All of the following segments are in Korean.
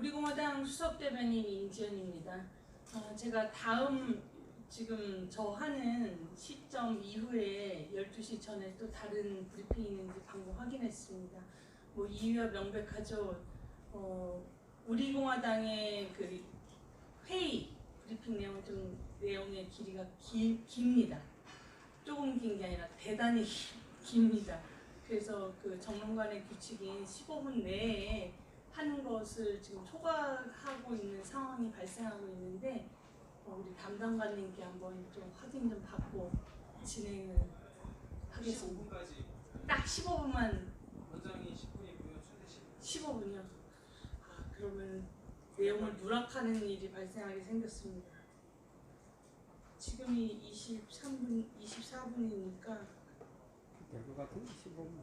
우리공화당 수석대변인 임지연입니다. 제가 다음 지금 저 하는 시점 이후에 12시 전에 또 다른 브리핑이 있는지 방금 확인했습니다. 뭐 이유야 명백하죠. 우리공화당의 그 회의 브리핑 내용은 좀 내용의 길이가 깁니다. 조금 긴 게 아니라 대단히 깁니다. 그래서 그 정론관의 규칙인 15분 내에 하는 것을 지금 초과하고 있는 상황이 발생하고 있는데 우리 담당관님께 한번 좀 확인 좀 받고 진행을 하겠습니다. 15분까지. 딱 15분만. 원장이 10분이고요. 최대 15분이요? 그러면 내용을 누락하는 일이 발생하게 생겼습니다. 지금이 24분이니까 될 것 같은데 15분.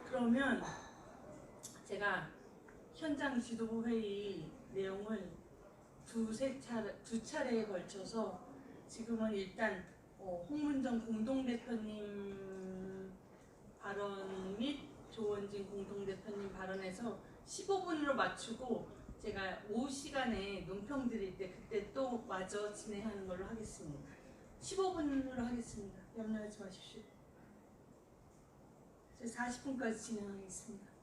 그러면 제가 현장 지도부 회의 내용을 두 차례에 걸쳐서 지금은 일단 홍문정 공동대표님 발언 및 조원진 공동대표님 발언에서 15분으로 맞추고 제가 오후 시간에 논평 드릴 때 그때 또 마저 진행하는 걸로 하겠습니다. 15분으로 하겠습니다. 염려하지 마십시오. 제가 40분까지 진행하겠습니다.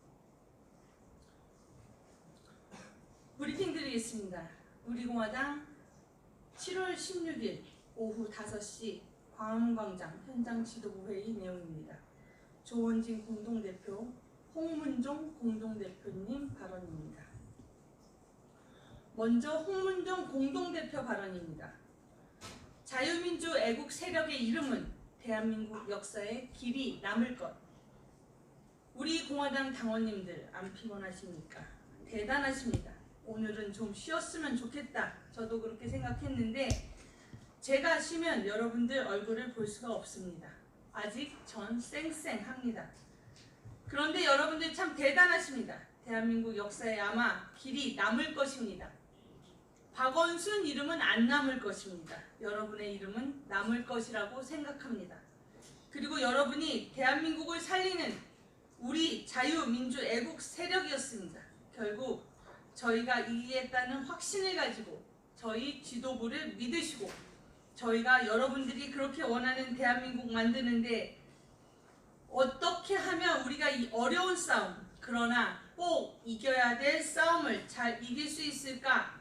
브리핑 드리겠습니다. 우리공화당 7월 16일 오후 5시 광화문광장 현장 지도부 회의 내용입니다. 조원진 공동대표, 홍문종 공동대표님 발언입니다. 먼저 홍문종 공동대표 발언입니다. 자유민주 애국 세력의 이름은 대한민국 역사에 길이 남을 것. 우리 공화당 당원님들 안 피곤하십니까? 대단하십니다. 오늘은 좀 쉬었으면 좋겠다. 저도 그렇게 생각했는데 제가 쉬면 여러분들 얼굴을 볼 수가 없습니다. 아직 전 쌩쌩합니다. 그런데 여러분들 참 대단하십니다. 대한민국 역사에 아마 길이 남을 것입니다. 박원순 이름은 안 남을 것입니다. 여러분의 이름은 남을 것이라고 생각합니다. 그리고 여러분이 대한민국을 살리는 우리 자유민주 애국 세력이었습니다. 결국 저희가 이기겠다는 확신을 가지고 저희 지도부를 믿으시고 저희가 여러분들이 그렇게 원하는 대한민국 만드는데 어떻게 하면 우리가 이 어려운 싸움, 그러나 꼭 이겨야 될 싸움을 잘 이길 수 있을까?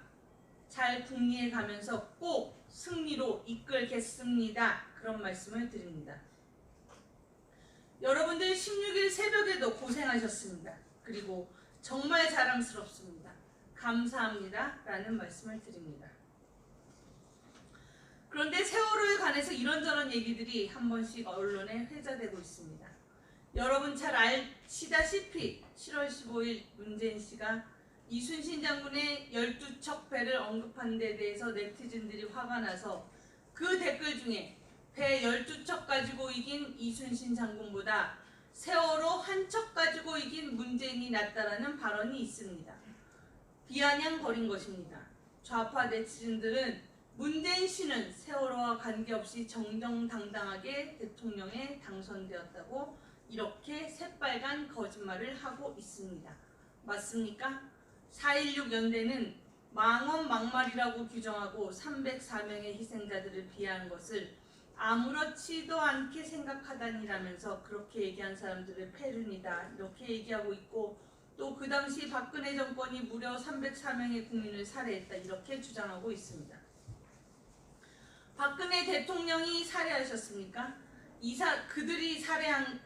잘 궁리해 가면서 꼭 승리로 이끌겠습니다. 그런 말씀을 드립니다. 여러분들 16일 새벽에도 고생하셨습니다. 그리고 정말 자랑스럽습니다. 감사합니다. 라는 말씀을 드립니다. 그런데 세월호에 관해서 이런저런 얘기들이 한 번씩 언론에 회자되고 있습니다. 여러분 잘 아시다시피 7월 15일 문재인 씨가 이순신 장군의 12척 배를 언급한 데 대해서 네티즌들이 화가 나서 그 댓글 중에 배 12척 가지고 이긴 이순신 장군보다 세월호 한 척 가지고 이긴 문재인이 낫다라는 발언이 있습니다. 비아냥거린 것입니다. 좌파 네티즌들은 문재인 씨는 세월호와 관계없이 정정당당하게 대통령에 당선되었다고 이렇게 새빨간 거짓말을 하고 있습니다. 맞습니까? 4.16 연대는 망언 막말이라고 규정하고 304명의 희생자들을 비하한 것을 아무렇지도 않게 생각하다니라면서 그렇게 얘기한 사람들을 패륜이다 이렇게 얘기하고 있고 또 그 당시 박근혜 정권이 무려 304명의 국민을 살해했다 이렇게 주장하고 있습니다. 박근혜 대통령이 살해하셨습니까? 그들이 살해한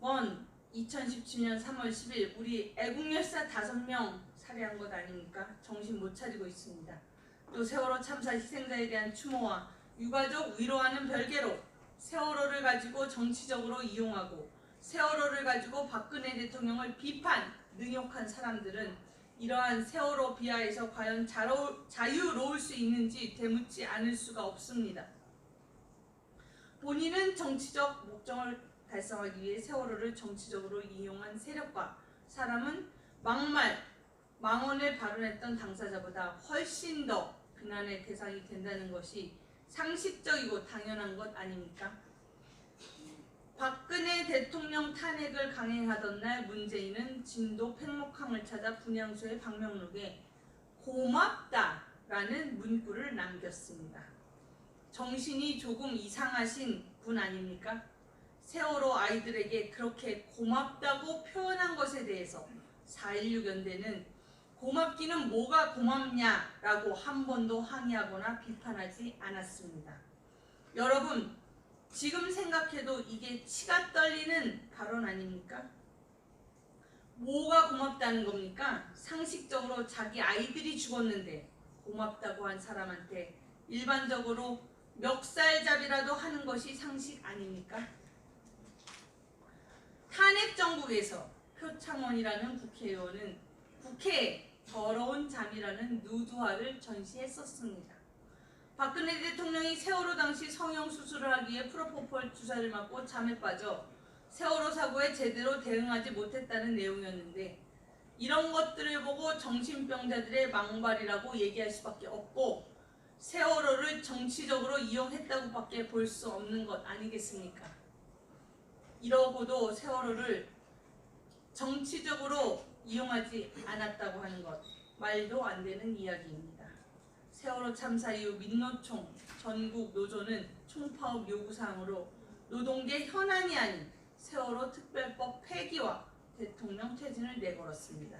건 2017년 3월 10일 우리 애국열사 5명 살해한 것 아닙니까? 정신 못 차리고 있습니다. 또 세월호 참사 희생자에 대한 추모와 유가족 위로하는 별개로 세월호를 가지고 정치적으로 이용하고 세월호를 가지고 박근혜 대통령을 비판, 능욕한 사람들은 이러한 세월호 비하에서 과연 자유로울 수 있는지 되묻지 않을 수가 없습니다. 본인은 정치적 목적을 달성하기 위해 세월호를 정치적으로 이용한 세력과 사람은 망언을 발언했던 당사자보다 훨씬 더 비난의 대상이 된다는 것이 상식적이고 당연한 것 아닙니까? 박근혜 대통령 탄핵을 강행하던 날 문재인은 진도 팽목항을 찾아 분향소의 방명록에 고맙다라는 문구를 남겼습니다. 정신이 조금 이상하신 분 아닙니까? 세월호 아이들에게 그렇게 고맙다고 표현한 것에 대해서 4.16 연대는 고맙기는 뭐가 고맙냐라고 한 번도 항의하거나 비판하지 않았습니다. 여러분, 지금 생각해도 이게 치가 떨리는 발언 아닙니까? 뭐가 고맙다는 겁니까? 상식적으로 자기 아이들이 죽었는데 고맙다고 한 사람한테 일반적으로 멱살잡이라도 하는 것이 상식 아닙니까? 탄핵 정국에서 표창원이라는 국회의원은 국회에 더러운 잠이라는 누드화를 전시했었습니다. 박근혜 대통령이 세월호 당시 성형수술을 하기 위해 프로포폴 주사를 맞고 잠에 빠져 세월호 사고에 제대로 대응하지 못했다는 내용이었는데, 이런 것들을 보고 정신병자들의 망발이라고 얘기할 수밖에 없고 세월호를 정치적으로 이용했다고 밖에 볼 수 없는 것 아니겠습니까? 이러고도 세월호를 정치적으로 이용하지 않았다고 하는 것, 말도 안 되는 이야기입니다. 세월호 참사 이후 민노총 전국 노조는 총파업 요구사항으로 노동계 현안이 아닌 세월호 특별법 폐기와 대통령 퇴진을 내걸었습니다.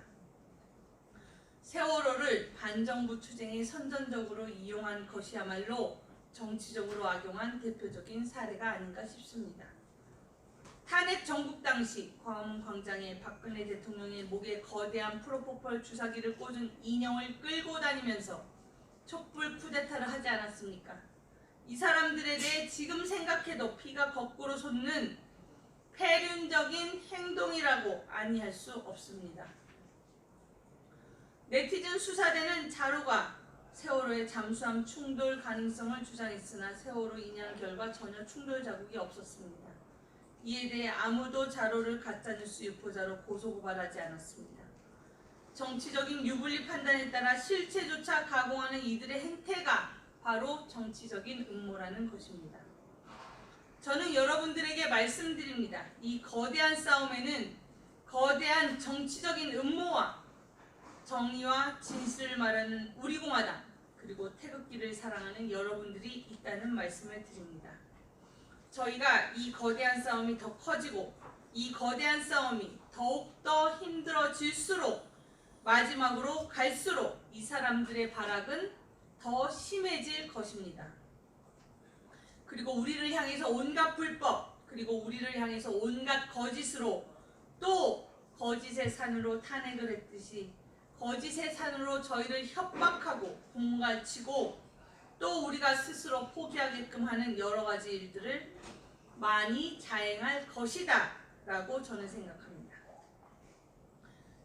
세월호를 반정부 투쟁에 선전적으로 이용한 것이야말로 정치적으로 악용한 대표적인 사례가 아닌가 싶습니다. 탄핵 정국 당시 광화문 광장에 박근혜 대통령의 목에 거대한 프로포폴 주사기를 꽂은 인형을 끌고 다니면서 촛불 쿠데타를 하지 않았습니까? 이 사람들에 대해 지금 생각해도 피가 거꾸로 솟는 폐륜적인 행동이라고 아니할 수 없습니다. 네티즌 수사대는 자료가 세월호의 잠수함 충돌 가능성을 주장했으나 세월호 인양 결과 전혀 충돌 자국이 없었습니다. 이에 대해 아무도 자료를 가짜뉴스 유포자로 고소고발하지 않았습니다. 정치적인 유불리 판단에 따라 실체조차 가공하는 이들의 행태가 바로 정치적인 음모라는 것입니다. 저는 여러분들에게 말씀드립니다. 이 거대한 싸움에는 거대한 정치적인 음모와 정의와 진실을 말하는 우리 공화당, 그리고 태극기를 사랑하는 여러분들이 있다는 말씀을 드립니다. 저희가 이 거대한 싸움이 더 커지고 이 거대한 싸움이 더욱더 힘들어질수록 마지막으로 갈수록 이 사람들의 발악은 더 심해질 것입니다. 그리고 우리를 향해서 온갖 불법, 그리고 우리를 향해서 온갖 거짓으로, 또 거짓의 산으로 탄핵을 했듯이 거짓의 산으로 저희를 협박하고 공갈치고 또 우리가 스스로 포기하게끔 하는 여러 가지 일들을 많이 자행할 것이다 라고 저는 생각합니다.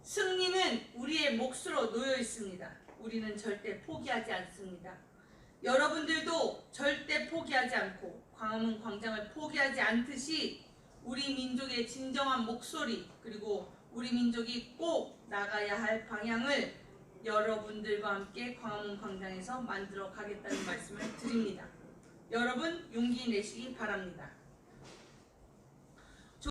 승리는 우리의 몫으로 놓여 있습니다. 우리는 절대 포기하지 않습니다. 여러분들도 절대 포기하지 않고 광화문 광장을 포기하지 않듯이 우리 민족의 진정한 목소리, 그리고 우리 민족이 꼭 나가야 할 방향을 여러분들과 함께 광화문 광장에서 만들어 가겠다는 말씀을 드립니다. 여러분 용기 내시기 바랍니다.